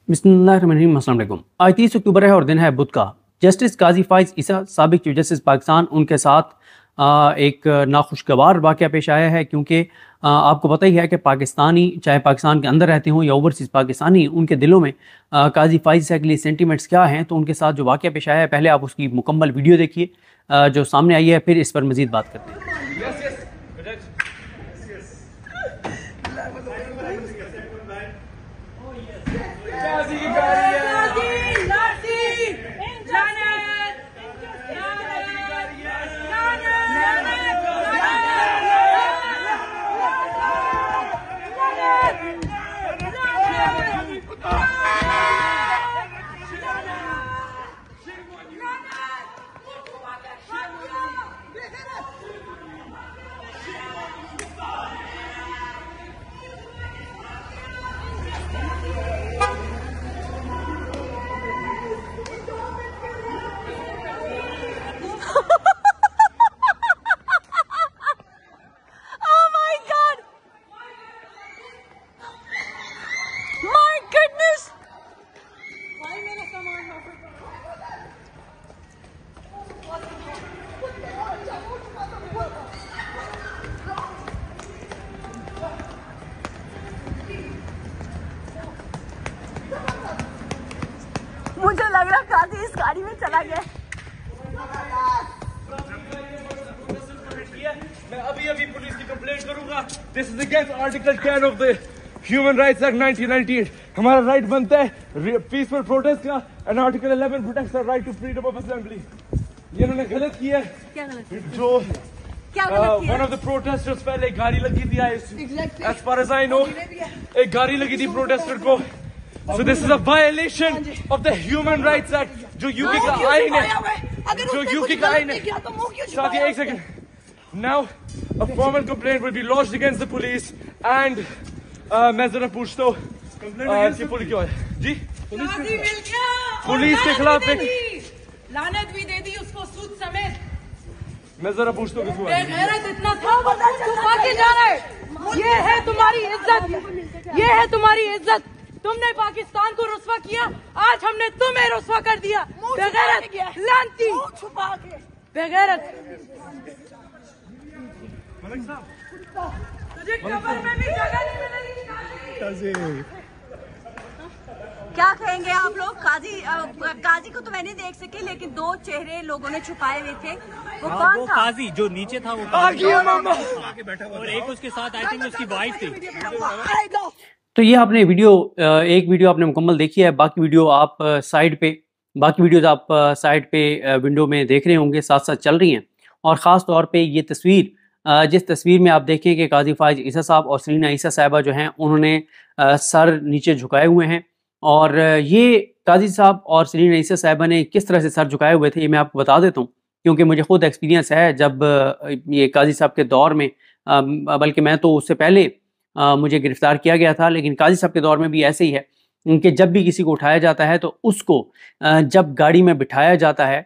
बिस्मिल्लाहिर्रहमानिर्रहीम। अस्सलाम वालेकुम। आज 30 अक्टूबर है और दिन है बुध का। जस्टिस काजी फ़ाइज़ ईसा साबिक चीफ जस्टिस पाकिस्तान, उनके साथ एक नाखुशगवार वाक़या पेश आया है, क्योंकि आपको पता ही है कि पाकिस्तानी, चाहे पाकिस्तान के अंदर रहते हों या ओवरसीज़ पाकिस्तानी, उनके दिलों में काजी फ़ाइज़ के लिए सेंटिमेंट्स क्या हैं। तो उनके साथ जो वाक़या पेश आया है, पहले आप उसकी मुकम्मल वीडियो देखिए जो सामने आई है, फिर इस पर मज़ीद बात करते हैं। मुझे लग रहा काजी इस गाड़ी में चला गया। मैं अभी पुलिस की कंप्लेंट करूंगा। This is against article 10 of the human rights act 1998। हमारा राइट बनता है पीसफुल प्रोटेस्ट का, and article 11 protects the right to freedom of assembly. ये इन्होंने गलत किया है। क्या गलत किया? जो क्या गलत किया? वन ऑफ द प्रोटेस्टर्स, पहले एक गाड़ी लगी थी, as far as I know एक गाड़ी लगी थी प्रोटेस्टर को। So this is a violation of the Human Rights Act, जो यूके का आइन है, जो यूके का आइन है। साथी एक second. Now a formal complaint will be lodged against the police and मैं जरा पूछता हूँ कि पुलिस क्यों है जी? पुलिस के खिलाफ लानत भी दे दी उसको सूद समेत। मैं जरा पूछता हूँ किसको बेगैरत इतना था, तू आगे जा रहा है। ये है तुम्हारी इज्जत, ये है तुम्हारी इज्जत। तुमने पाकिस्तान को रुस्वा किया, आज हमने तुम्हें रुस्वा कर दिया। बेगैरत, लानती, बेगैरत। तुझे कब्र में भी जगह नहीं मिलेगी। क्या कहेंगे आप लोग? काजी को तो मैं नहीं देख सकी, लेकिन दो चेहरे लोगों ने छुपाए हुए थे। वो कौन था? काजी जो नीचे था वो आगे बैठा हुआ, और एक उसके साथ आई थिंक उसकी वाइफ थी। तो ये आपने वीडियो, एक वीडियो आपने मुकम्मल देखी है, बाकी वीडियो आप साइड पे, बाकी वीडियोज़ आप साइड पे विंडो में देख रहे होंगे, साथ साथ चल रही हैं। और ख़ास तौर पे ये तस्वीर, जिस तस्वीर में आप देखें कि काजी फ़ाइज़ ईसा साहब और सरीना ईसा साहिबा जो हैं, उन्होंने सर नीचे झुकाए हुए हैं। और ये काजी साहब और सरीना ईसा साहिबा ने किस तरह से सर झुकाए हुए थे, ये मैं आपको बता देता हूँ, क्योंकि मुझे खुद एक्सपीरियंस है। जब ये काजी साहब के दौर में, बल्कि मैं तो उससे पहले मुझे गिरफ्तार किया गया था, लेकिन काजी साहब के दौर में भी ऐसे ही है कि जब भी किसी को उठाया जाता है तो उसको जब गाड़ी में बिठाया जाता है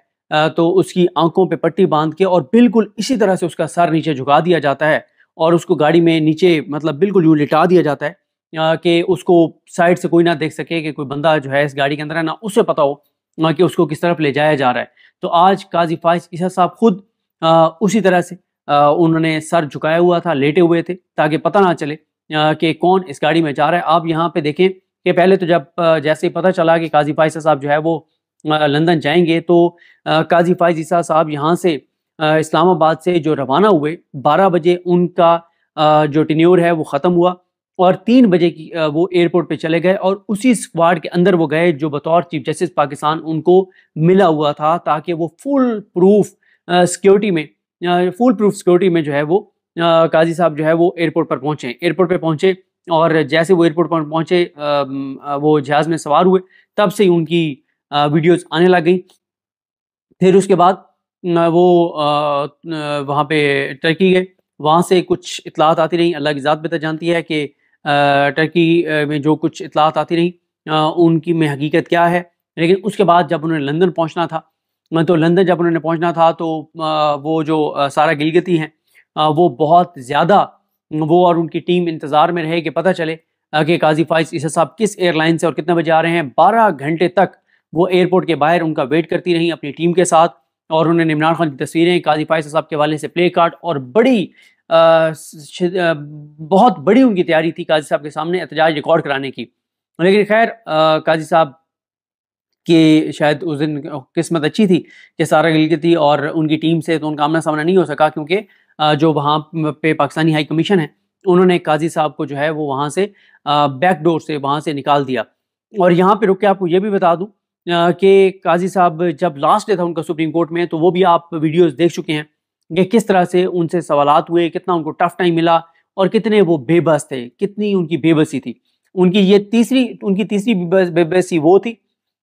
तो उसकी आंखों पे पट्टी बांध के और बिल्कुल इसी तरह से उसका सर नीचे झुका दिया जाता है और उसको गाड़ी में नीचे मतलब बिल्कुल यूँ लिटा दिया जाता है कि उसको साइड से कोई ना देख सके कि कोई बंदा जो है इस गाड़ी के अंदर है, ना उससे पता हो कि उसको किस तरफ ले जाया जा रहा है। तो आज काजी फ़ाइज़ ईसा साहब खुद उसी तरह से उन्होंने सर झुकाया हुआ था, लेटे हुए थे, ताकि पता ना चले कि कौन इस गाड़ी में जा रहा है। आप यहाँ पे देखें कि पहले तो जब जैसे ही पता चला कि काजी फ़ाइज़ साहब जो है वो लंदन जाएंगे, तो काजी फ़ाइज़ ईसा साहब यहाँ से इस्लामाबाद से जो रवाना हुए, 12 बजे उनका जो टेन्योर है वो ख़त्म हुआ और 3 बजे की वो एयरपोर्ट पे चले गए और उसी स्क्वाड के अंदर वो गए जो बतौर चीफ जस्टिस पाकिस्तान उनको मिला हुआ था, ताकि वो फुल प्रूफ सिक्योरिटी में जो है वो काजी साहब जो है वो एयरपोर्ट पर पहुंचे। एयरपोर्ट पे पहुंचे और जैसे वो एयरपोर्ट पर पहुंचे, वो जहाज़ में सवार हुए, तब से ही उनकी वीडियोस आने लग गई। फिर उसके बाद वो वहाँ पे टर्की गए, वहाँ से कुछ इतलात आती रही। अल्लाह की ज़ात बेहतर जानती है कि टर्की में जो कुछ इतलात आती रही उनकी में हकीकत क्या है। लेकिन उसके बाद जब उन्होंने लंदन पहुँचना था, तो लंदन जब उन्होंने पहुँचना था तो वो जो सारा गिलगिती हैं वो बहुत ज़्यादा, वो और उनकी टीम इंतज़ार में रहे कि पता चले कि काजी फाइज ईसा साहब किस एयरलाइन से और कितने बजे आ रहे हैं। 12 घंटे तक वो एयरपोर्ट के बाहर उनका वेट करती रही अपनी टीम के साथ, और उन्होंने इमरान खान की तस्वीरें, काजी फाइज साहब के हवाले से प्ले कार्ड और बहुत बड़ी उनकी तैयारी थी काजी साहब के सामने एहतजाज रिकॉर्ड कराने की। लेकिन खैर काजी साहब कि शायद उस दिन किस्मत अच्छी थी कि सारा गिलगित थी और उनकी टीम से तो उनका आमना सामना नहीं हो सका, क्योंकि जो वहाँ पे पाकिस्तानी हाई कमीशन है उन्होंने काजी साहब को जो है वो वहाँ से बैक डोर से वहाँ से निकाल दिया। और यहाँ पे रुक के आपको ये भी बता दूँ कि काजी साहब जब लास्ट डे था उनका सुप्रीम कोर्ट में, तो वो भी आप वीडियोज़ देख चुके हैं कि किस तरह से उनसे सवालात हुए, कितना उनको टफ टाइम मिला और कितने वो बेबस थे, कितनी उनकी बेबसी थी। उनकी तीसरी बेबसी वो थी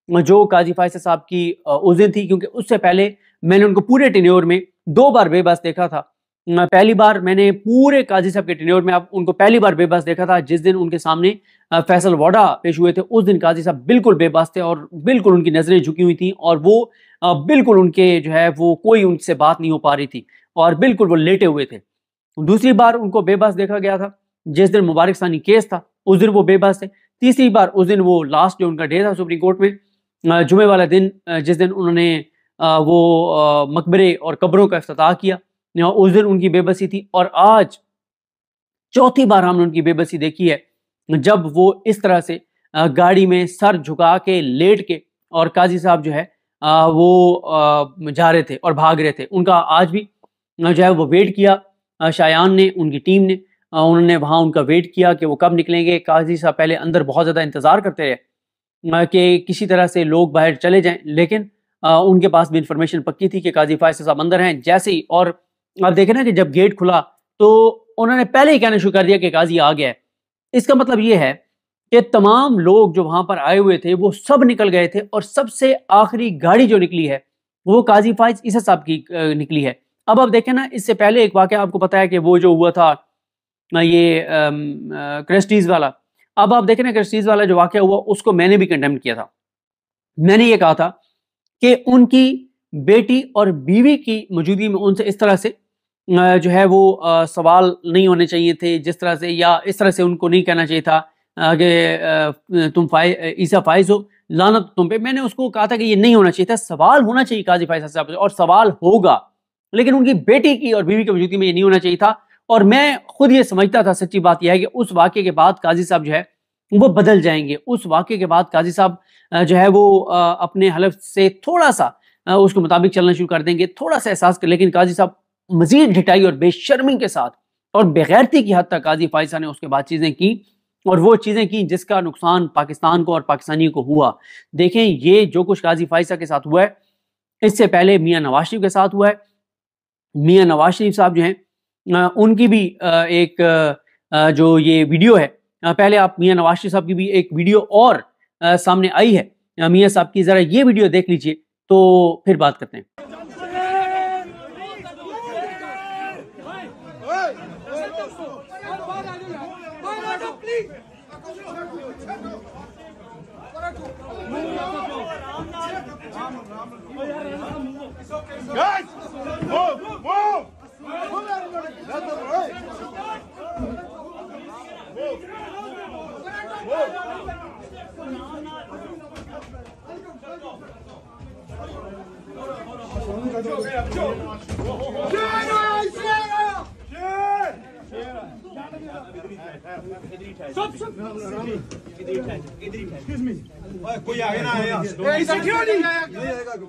जो काजी फाइज साहब की उस दिन थी, क्योंकि उससे पहले मैंने उनको पूरे टेन्योर में 2 बार बेबस देखा था। पहली बार मैंने पूरे काजी साहब के टेन्योर में उनको पहली बार बेबस देखा था जिस दिन उनके सामने फैसल वाडा पेश हुए थे। उस दिन काजी साहब बिल्कुल बेबस थे और बिल्कुल उनकी नजरें झुकी हुई थी और वो बिल्कुल उनके जो है वो कोई उनसे बात नहीं हो पा रही थी और बिल्कुल वो लेटे हुए थे। दूसरी बार उनको बेबस देखा गया था जिस दिन मुबारक सानी केस था, उस दिन वो बेबस थे। तीसरी बार उस दिन वो लास्ट जो उनका डे था सुप्रीम कोर्ट में, जुमे वाला दिन, जिस दिन उन्होंने वो मकबरे और कब्रों का इफ्तिताह किया, उस दिन उनकी बेबसी थी। और आज चौथी बार हमने उनकी बेबसी देखी है जब वो इस तरह से गाड़ी में सर झुका के लेट के और काजी साहब जो है वो जा रहे थे और भाग रहे थे। उनका आज भी जो है वो वेट किया शायान ने, उनकी टीम ने, उन्होंने वहाँ उनका वेट किया कि वो कब निकलेंगे। काजी साहब पहले अंदर बहुत ज़्यादा इंतज़ार करते रहे कि किसी तरह से लोग बाहर चले जाएं, लेकिन उनके पास भी इंफॉर्मेशन पक्की थी कि काजी फाइज साहब अंदर हैं। जैसे ही, और आप देखें ना कि जब गेट खुला तो उन्होंने पहले ही कहना शुरू कर दिया कि काजी आ गया है। इसका मतलब ये है कि तमाम लोग जो वहाँ पर आए हुए थे वो सब निकल गए थे और सबसे आखिरी गाड़ी जो निकली है वो काजी फाइज ईसा साहब की निकली है। अब आप देखें ना, इससे पहले एक वाक़या आपको पता है कि वो जो हुआ था ये क्रिस्टीज वाला। अब आप देखें ना, क्रिस्टीज वाला जो वाक़या हुआ उसको मैंने भी कंडेम किया था। मैंने ये कहा था कि उनकी बेटी और बीवी की मौजूदगी में उनसे इस तरह से जो है वो सवाल नहीं होने चाहिए थे जिस तरह से, या इस तरह से उनको नहीं कहना चाहिए था कि तुम ईसा फाइज हो, लानत तुम पे। मैंने उसको कहा था कि ये नहीं होना चाहिए था, सवाल होना चाहिए काजी फाइज साहब से और सवाल होगा, लेकिन उनकी बेटी की और बीवी की मौजूदगी में ये नहीं होना चाहिए था। और मैं खुद ये समझता था, सच्ची बात यह है कि उस वाक़े के बाद काजी साहब जो है वो बदल जाएंगे। उस वाक़े के बाद काजी साहब जो है वो अपने हलफ से थोड़ा सा उसके मुताबिक चलना शुरू कर देंगे, थोड़ा सा एहसास कर। लेकिन काजी साहब मजीद ढिठाई और बेशर्मी के साथ और बेगैरती की हद तक काजी फाइज साहब ने उसके बाद चीज़ें की, और वो चीज़ें की जिसका नुकसान पाकिस्तान को और पाकिस्तानियों को हुआ। देखें, ये जो कुछ काजी फाइज साहब के साथ हुआ है, इससे पहले मियाँ नवाज शरीफ के साथ हुआ है। मियाँ नवाज शरीफ साहब जो हैं उनकी भी एक जो ये वीडियो है, पहले आप मियाँ नवाज शरीफ साहब की भी एक वीडियो और सामने आई है मियाँ साहब की, ज़रा ये वीडियो देख लीजिए तो फिर बात करते हैं। कोई आगे ना आए,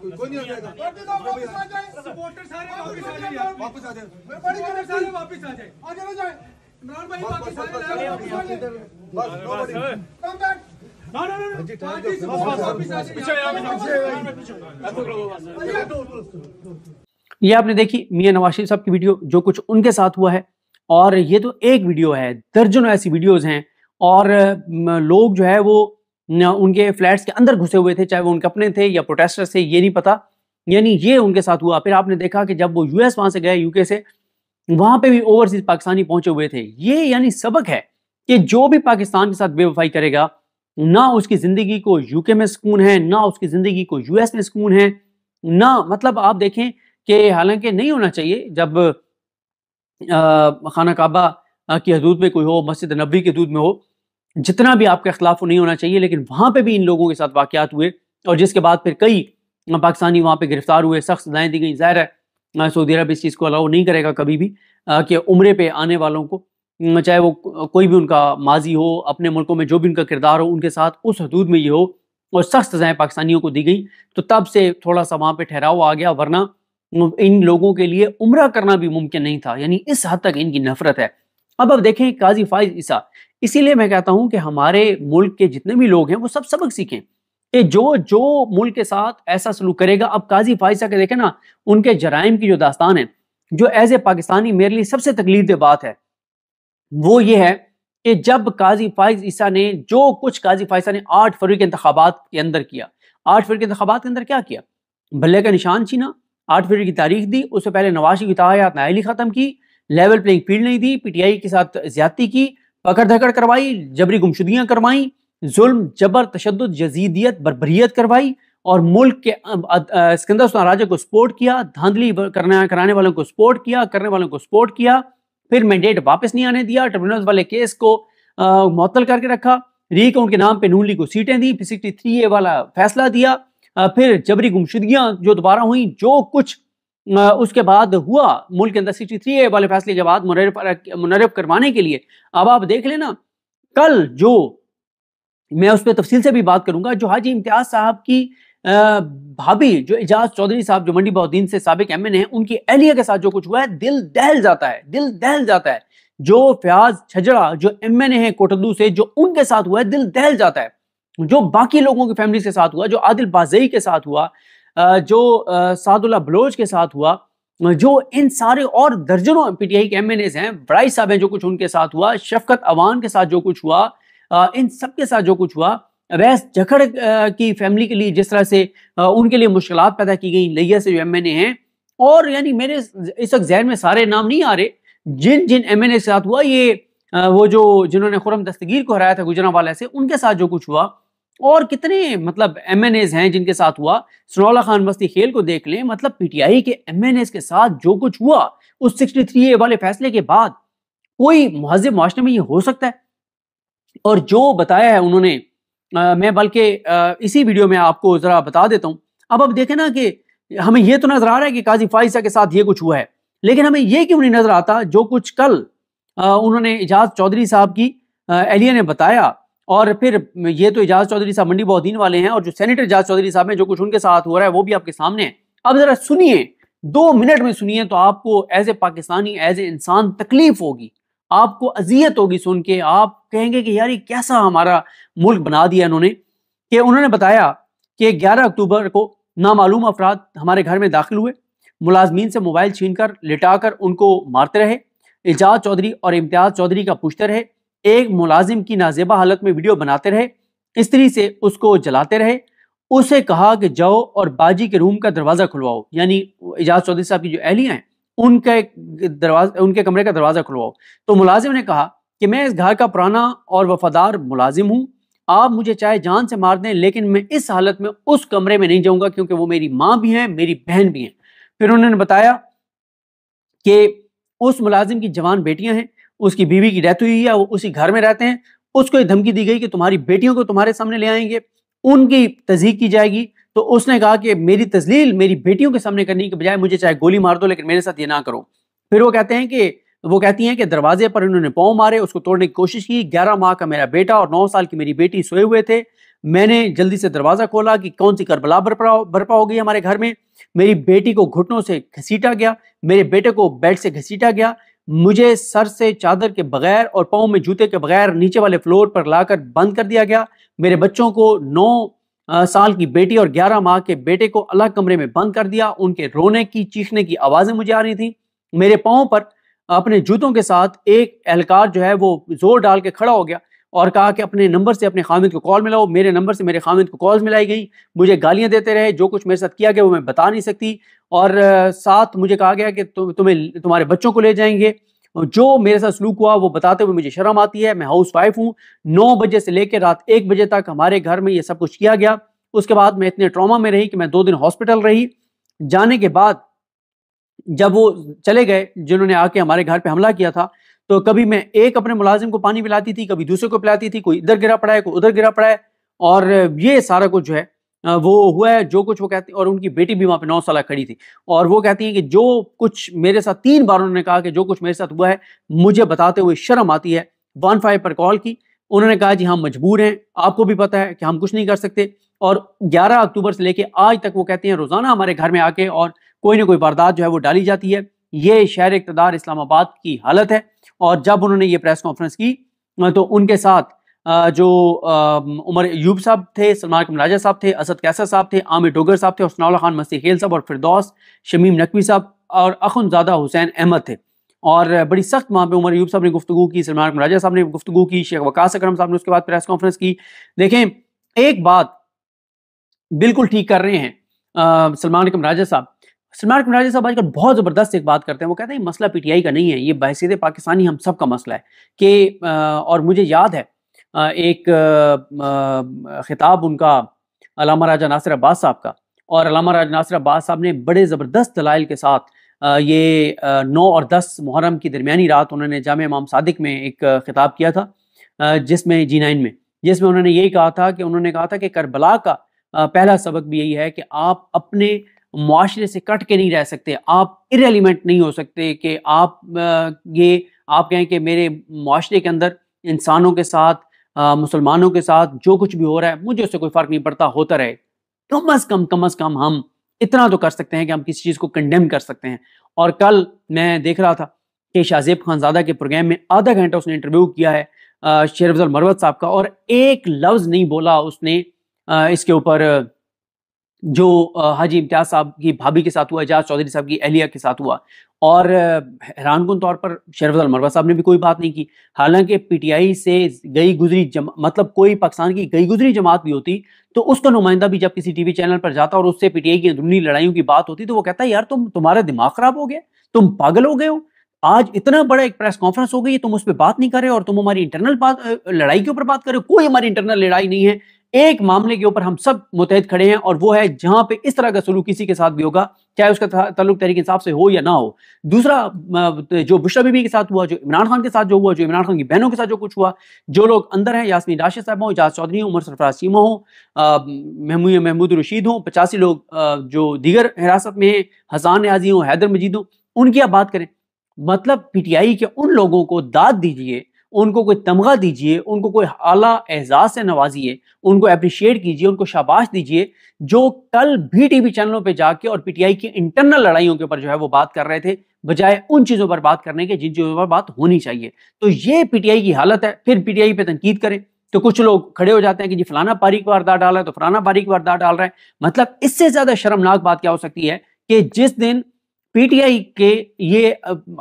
कोई नहीं आएगा। सपोर्टर सारे वापस आ जाए, बड़ी सारे वापस आ जाए, आगे ना जाए। इमरान भाई वापस आ जाए, कम बैक। ये आपने देखी मियाँ नवाज शरीफ साहब की वीडियो, जो कुछ उनके साथ हुआ है। और ये तो एक वीडियो है, दर्जनों ऐसी वीडियोस हैं। और लोग जो है वो उनके फ्लैट्स के अंदर घुसे हुए थे, चाहे वो उनके अपने थे या प्रोटेस्टर्स थे, ये नहीं पता। यानी ये उनके साथ हुआ। फिर आपने देखा कि जब वो यूएस वहां से गए, यूके से, वहां पे भी ओवरसीज पाकिस्तानी पहुंचे हुए थे। ये यानी सबक है कि जो भी पाकिस्तान के साथ बेवफाई करेगा, ना उसकी जिंदगी को यूके में सुकून है, ना उसकी जिंदगी को यूएस में सुकून है, ना, मतलब आप देखें कि हालांकि नहीं होना चाहिए जब खाना काबा की हदूद में कोई हो, मस्जिद नबी की हदूद में हो, जितना भी आपके खिलाफ नहीं होना चाहिए, लेकिन वहां पे भी इन लोगों के साथ वाकयात हुए और जिसके बाद फिर कई पाकिस्तानी वहां पे गिरफ्तार हुए, सख्त सजाएं दी गई। ज़ाहिर है सऊदी अरब इस चीज़ को अलाउ नहीं करेगा कभी भी कि उम्रे पे आने वालों को, चाहे वो कोई भी उनका माजी हो, अपने मुल्कों में जो भी उनका किरदार हो, उनके साथ उस हदूद में ये हो, और सख्त सजाएं पाकिस्तानियों को दी गई। तो तब से थोड़ा सा वहाँ पे ठहराव आ गया, वरना इन लोगों के लिए उम्रा करना भी मुमकिन नहीं था। यानी इस हद तक इनकी नफरत है। अब देखें काजी फाइज ईसा, इसीलिए मैं कहता हूं कि हमारे मुल्क के जितने भी लोग हैं वो सब सबक सीखें कि जो मुल्क के साथ ऐसा सलूक करेगा। अब काजी फाइज ईसा के देखें ना, उनके जराइम की जो दास्तान है, जो एज ए पाकिस्तानी मेरे लिए सबसे तकलीफ दे बात है, वो ये है कि जब काजी फाइज ईसा ने जो कुछ काजी फाइज ईसा ने 8 फरवरी के इंतखाबात के अंदर किया, 8 फरवरी के इंतखाबात के अंदर क्या किया? भल्ले का निशान छीना, 8 फरवरी की तारीख दी, उससे पहले नवाज शरीफ की तायात नाअहली खत्म की, लेवल प्लेइंग फील्ड नहीं दी, पीटीआई के साथ ज्यादती की, पकड़ धकड़ करवाई, जबरी गुमशुदियां करवाई, जुल्म जबर तशद्दुद यजीदियत बर्बरियत करवाई, और मुल्क के सिकंदर उस्मान राजा को सपोर्ट किया, धांधली कराने वालों को सपोर्ट किया, करने वालों को सपोर्ट किया, फिर मैंडेट वापस नहीं आने दिया, ट्रिब्यूनल वाले केस को मुअत्तल करके रखा, रीकाउंट के नाम पे नून लीग को सीटें दी, 63A वाला फैसला दिया, फिर जबरी गुमशुदगियां जो दोबारा हुई, जो कुछ उसके बाद हुआ मुल्क के अंदर 63A वाले फैसले के बाद मुनर्रफ करवाने के लिए। अब आप देख लेना, कल जो मैं उस पर तफसील से भी बात करूंगा, जो हाजी इम्तियाज साहब की भाभी जो एजाज चौधरी साहब जो मंडी बहाउद्दीन से साबिक एमएनए हैं, उनकी अहलिया के साथ जो कुछ हुआ है, दिल दहल जाता है, दिल दहल जाता है। जो फयाज छजड़ा जो एमएनए है कोटद्दू से, जो उनके साथ हुआ है, दिल दहल जाता है। जो बाकी लोगों की फैमिली के साथ हुआ, जो आदिल बाज़ई के साथ हुआ, जो सादुल्लाह बलोच के साथ हुआ, जो इन सारे और दर्जनों पीटीआई के एमएनएस हैं, बराई साहब हैं, जो कुछ उनके साथ हुआ, शफकत अवान के साथ जो कुछ हुआ, इन सब के साथ जो कुछ हुआ, अवैस जखड़ की फैमिली के लिए जिस तरह से उनके लिए मुश्किलात पैदा की गई लिया से जो एमएनए हैं, और यानी मेरे इस वक्त जहन में सारे नाम नहीं आ रहे जिन जिन एमएनए के साथ हुआ, ये वो जो जिन्होंने खुरम दस्तगीर को हराया था गुजरांवाला से, उनके साथ जो कुछ हुआ, और कितने मतलब एमएनएस हैं जिनके साथ हुआ। सनाउल्लाह खान मस्ती खेल को देख लें, मतलब पीटीआई के एमएनएस के साथ जो कुछ हुआ उस 63A वाले फैसले के बाद, कोई मुहज़्ज़िब मुआशरे में ये हो सकता है? और जो बताया है उन्होंने, मैं बल्कि इसी वीडियो में आपको जरा बता देता हूँ। अब देखें ना कि हमें ये तो नजर आ रहा है कि काजी फाइजा के साथ ये कुछ हुआ है, लेकिन हमें ये क्यों नहीं नजर आता जो कुछ कल उन्होंने एजाज चौधरी साहब की एहलिया ने बताया। और फिर ये तो एजाज चौधरी साहब मंडी बहाउद्दीन वाले हैं, और जो सेनेटर एजाज चौधरी साहब हैं, जो कुछ उनके साथ हो रहा है वो भी आपके सामने है। अब जरा सुनिए, 2 मिनट में सुनिए, तो आपको as a Pakistani, as a इंसान तकलीफ होगी, आपको अजियत होगी सुन के। आप कहेंगे कि यार ये कैसा हमारा मुल्क बना दिया इन्होंने। कि उन्होंने बताया कि 11 अक्टूबर को नामालूम अफराद हमारे घर में दाखिल हुए, मुलाजमीन से मोबाइल छीनकर लिटाकर उनको मारते रहे, एजाज चौधरी और इम्तियाज चौधरी का पूछते रहे, एक मुलाजिम की नाजेबा हालत में वीडियो बनाते रहे, इस्त्री से उसको जलाते रहे, उसे कहा कि जाओ और बाजी के रूम का दरवाजा खुलवाओ, यानी एजाज चौधरी साहब की जो एहलिया हैं उनके कमरे का दरवाजा खुलवाओ। तो मुलाजिम ने कहा कि मैं इस घर का पुराना और वफादार मुलाजिम हूँ, आप मुझे चाहे जान से मार दें, लेकिन मैं इस हालत में उस कमरे में नहीं जाऊंगा, क्योंकि वो मेरी माँ भी हैं, मेरी बहन भी हैं। फिर उन्होंने बताया कि उस मुलाजिम की जवान बेटियां हैं, उसकी बीवी की डेथ हुई है, वो उसी घर में रहते हैं, उसको धमकी दी गई कि तुम्हारी बेटियों को तुम्हारे सामने ले आएंगे, उनकी तज़ीक की जाएगी। तो उसने कहा कि मेरी तजलील मेरी बेटियों के सामने करने के बजाय मुझे चाहे गोली मार दो, लेकिन मेरे साथ ये ना करो। फिर वो कहती हैं कि दरवाजे पर उन्होंने पाँव मारे, उसको तोड़ने की कोशिश की। 11 माह का मेरा बेटा और 9 साल की मेरी बेटी सोए हुए थे। मैंने जल्दी से दरवाजा खोला कि कौन सी करबला बर्पा हो गई हमारे घर में। मेरी बेटी को घुटनों से घसीटा गया, मेरे बेटे को बेड से घसीटा गया, मुझे सर से चादर के बगैर और पाँव में जूते के बगैर नीचे वाले फ्लोर पर लाकर बंद कर दिया गया। मेरे बच्चों को 9 साल की बेटी और 11 माह के बेटे को अलग कमरे में बंद कर दिया। उनके रोने की चीखने की आवाजें मुझे आ रही थी। मेरे पाँव पर अपने जूतों के साथ एक एहलकार जो है वो जोर डाल के खड़ा हो गया और कहा कि अपने नंबर से अपने खामिद को कॉल मिलाओ। मेरे नंबर से मेरे खामिद को कॉल्स मिलाई गई, मुझे गालियां देते रहे। जो कुछ मेरे साथ किया गया वो मैं बता नहीं सकती। और साथ मुझे कहा गया कि तुम्हें तुम्हारे बच्चों को ले जाएंगे। जो मेरे साथ सलूक हुआ वो बताते हुए मुझे शर्म आती है। मैं हाउस वाइफ हूँ। 9 बजे से लेकर रात 1 बजे तक हमारे घर में ये सब कुछ किया गया। उसके बाद मैं इतने ट्रॉमा में रही कि मैं 2 दिन हॉस्पिटल रही। जाने के बाद जब वो चले गए जिन्होंने आके हमारे घर पे हमला किया था, तो कभी मैं एक अपने मुलाजिम को पानी पिलाती थी, कभी दूसरे को पिलाती थी, कोई इधर गिरा पड़ा है, कोई उधर गिरा पड़ा है। और ये सारा कुछ जो है वो हुआ है, जो कुछ वो कहती। और उनकी बेटी भी वहाँ पे 9 साल खड़ी थी और वो कहती है कि जो कुछ मेरे साथ 3 बार उन्होंने कहा कि जो कुछ मेरे साथ हुआ है मुझे बताते हुए शर्म आती है। 15 पर कॉल की, उन्होंने कहा जी हम मजबूर हैं, आपको भी पता है कि हम कुछ नहीं कर सकते। और 11 अक्टूबर से लेके आज तक वो कहते हैं रोजाना हमारे घर में आके और कोई ना कोई वारदात जो है वो डाली जाती है। ये शहर इक़्तिदार इस्लामाबाद की हालत है। और जब उन्होंने ये प्रेस कॉन्फ्रेंस की तो उनके साथ जो उमर अयूब साहब थे, सलमान कमराजा साहब थे, असद कैसर साहब थे, आमिर डोगर साहब थे, हुस्नउल्लाह खान मस्ती खेल साहब और फिरदौस शमीम नकवी साहब और अखुनज़ादा हुसैन अहमद थे। और बड़ी सख्त वहाँ पे उमर अयूब साहब ने गुफ्तगू की, सलमान कमराजा साहब ने गुफ्तगू की, शेख वकास अकरम साहब ने उसके बाद प्रेस कॉन्फ्रेंस की। देखें, एक बात बिल्कुल ठीक कर रहे हैं सलमान कमराजा साहब। सलमान कमराजा साहब आजकल बहुत ज़बरदस्त एक बात करते हैं, वो कहते हैं मसला पीटीआई का नहीं है, ये बहसीत पाकिस्तानी हम सब का मसला है। कि और मुझे याद है एक खिताब उनका अल्लामा राजा नासिर अब्बास साहब का, और अल्लामा राजा नासिर अब्बास साहब ने बड़े ज़बरदस्त दलाइल के साथ ये 9 और 10 मुहर्रम की दरमियानी रात उन्होंने जामे इमाम सादिक में एक खिताब किया था, जिसमें G9 में, जिसमें उन्होंने यही कहा था कि करबला का पहला सबक भी यही है कि आप अपने मुआशरे से कट के नहीं रह सकते, आप इररेलेवेंट नहीं हो सकते कि आप कहें कि मेरे मुआशरे के अंदर इंसानों के साथ, मुसलमानों के साथ जो कुछ भी हो रहा है मुझे उससे कोई फ़र्क नहीं पड़ता, होता रहे। कम अज़ कम हम इतना तो कर सकते हैं कि हम किसी चीज़ को कंडेम कर सकते हैं। और कल मैं देख रहा था कि शाहज़ेब खानज़ादा के प्रोग्राम में आधा घंटा उसने इंटरव्यू किया है शेर अफजल मरवत साहब का, और एक लफ्ज़ नहीं बोला उसने इसके ऊपर जो हाजी इम्तियाज साहब की भाभी के साथ हुआ, एजाज चौधरी साहब की अहलिया के साथ हुआ। और हैरानकुन तौर पर शेर अफजल मरवत साहब ने भी कोई बात नहीं की। हालांकि पीटीआई से गई गुजरी मतलब कोई पाकिस्तान की गई गुजरी जमात भी होती तो उसका नुमाइंदा भी जब किसी टीवी चैनल पर जाता और उससे पीटीआई की अंदरूनी लड़ाइयों की बात होती तो वो कहता है यार तुम्हारा दिमाग खराब हो गया, तुम पागल हो गए हो, आज इतना बड़ा एक प्रेस कॉन्फ्रेंस हो गई, तुम उस पर बात नहीं कर रहे और तुम हमारी इंटरनल लड़ाई के ऊपर बात कर रहे हो। कोई हमारी इंटरनल लड़ाई नहीं है, एक मामले के ऊपर हम सब मुतहद खड़े हैं और वो है जहां पे इस तरह का सलूक किसी के साथ भी होगा, चाहे उसका ताल्लुक तहरीक इंसाफ से हो या ना हो। दूसरा, जो बुशरा बीबी के साथ हुआ, जो इमरान खान के साथ जो हुआ, जो इमरान खान की बहनों के साथ जो कुछ हुआ, जो लोग अंदर हैं, यास्मीन राशिद साहब हो, एजाज चौधरी हो, उमर सरफराज चीमा हो, महमूद रशीद हो, 85 लोग जो दीगर हिरासत में हैं, हसान न्याजी हो, हैदर मजीद हो, उनकी आप बात करें। मतलब पीटीआई के उन लोगों को दाद दीजिए, उनको कोई तमगा दीजिए, उनको कोई आला एजाज से नवाजिए, उनको अप्रिशिएट कीजिए, उनको शाबाश दीजिए, जो कल भी टीवी चैनलों पे जाके और पीटीआई की इंटरनल लड़ाइयों के ऊपर जो है वो बात कर रहे थे, बजाय उन चीज़ों पर बात करने के जिन चीज़ों पर बात होनी चाहिए। तो ये पीटीआई की हालत है। फिर पीटीआई पे तनकीद करें तो कुछ लोग खड़े हो जाते हैं कि जी फलाना बारीक वारदात डाल रहा है तो फलाना बारीक वारदात डाल रहा है। मतलब इससे ज्यादा शर्मनाक बात क्या हो सकती है कि जिस दिन पीटीआई के ये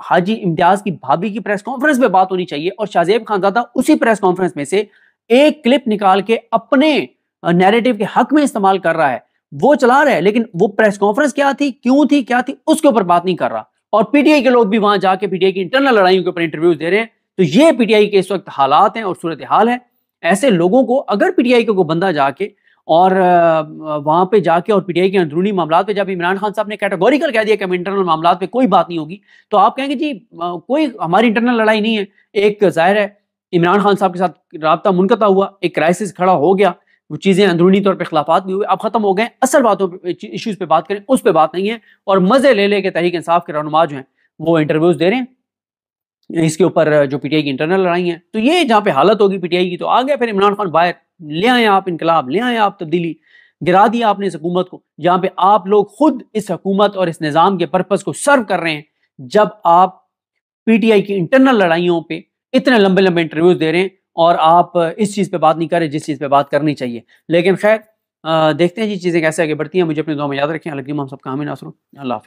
हाजी इम्तियाज की भाभी की प्रेस कॉन्फ्रेंस में बात होनी चाहिए और शाहज़ेब खानज़ादा उसी प्रेस कॉन्फ्रेंस में से एक क्लिप निकाल के अपने नैरेटिव के हक में इस्तेमाल कर रहा है, वो चला रहा है, लेकिन वो प्रेस कॉन्फ्रेंस क्या थी, क्यों थी, क्या थी, उसके ऊपर बात नहीं कर रहा। और पीटीआई के लोग भी वहां जाके पीटीआई की इंटरनल लड़ाइयों के ऊपर इंटरव्यूज दे रहे हैं। तो ये पीटीआई के इस वक्त हालात हैं और सूरत हाल है। ऐसे लोगों को अगर पीटीआई का कोई बंदा जाके और वहां पे जाके और पीटीआई के अंदरूनी मामला पे जब इमरान खान साहब ने कैटेगोरिकल कह दिया कि इंटरनल मामला पे कोई बात नहीं होगी, तो आप कहेंगे जी कोई हमारी इंटरनल लड़ाई नहीं है। एक जाहिर है इमरान खान साहब के साथ राब्ता मुनक़ता हुआ, एक क्राइसिस खड़ा हो गया, वो चीज़ें अंदरूनी तौर पे खिलाफात भी हुए, अब खत्म हो गए, असल बातों इश्यूज़ पे बात करें, उस पर बात नहीं है। और मज़े ले ले के तहरीक इंसाफ के रहनुमा जो हैं वो इंटरव्यूज़ दे रहे हैं इसके ऊपर जो पीटीआई की इंटरनल लड़ाई है। तो ये जहाँ पे हालत होगी पीटीआई की, तो आ गया फिर इमरान खान बाहर, ले आए आप इनकलाब, ले आए आप तब्दीली, गिरा दिया आपने इस हुकूमत को, जहाँ पे आप लोग खुद इस हुकूमत और इस निज़ाम के पर्पस को सर्व कर रहे हैं, जब आप पीटीआई की इंटरनल लड़ाइयों पे इतने लंबे लंबे इंटरव्यूज दे रहे हैं और आप इस चीज़ पे बात नहीं कर रहे जिस चीज़ पे बात करनी चाहिए। लेकिन खैर देखते हैं जी चीज़ें कैसे आगे बढ़ती हैं। मुझे अपनी दुआ में याद रखें। अलग हम सबका हामी नासर। अल्लाह हाफ़िज़।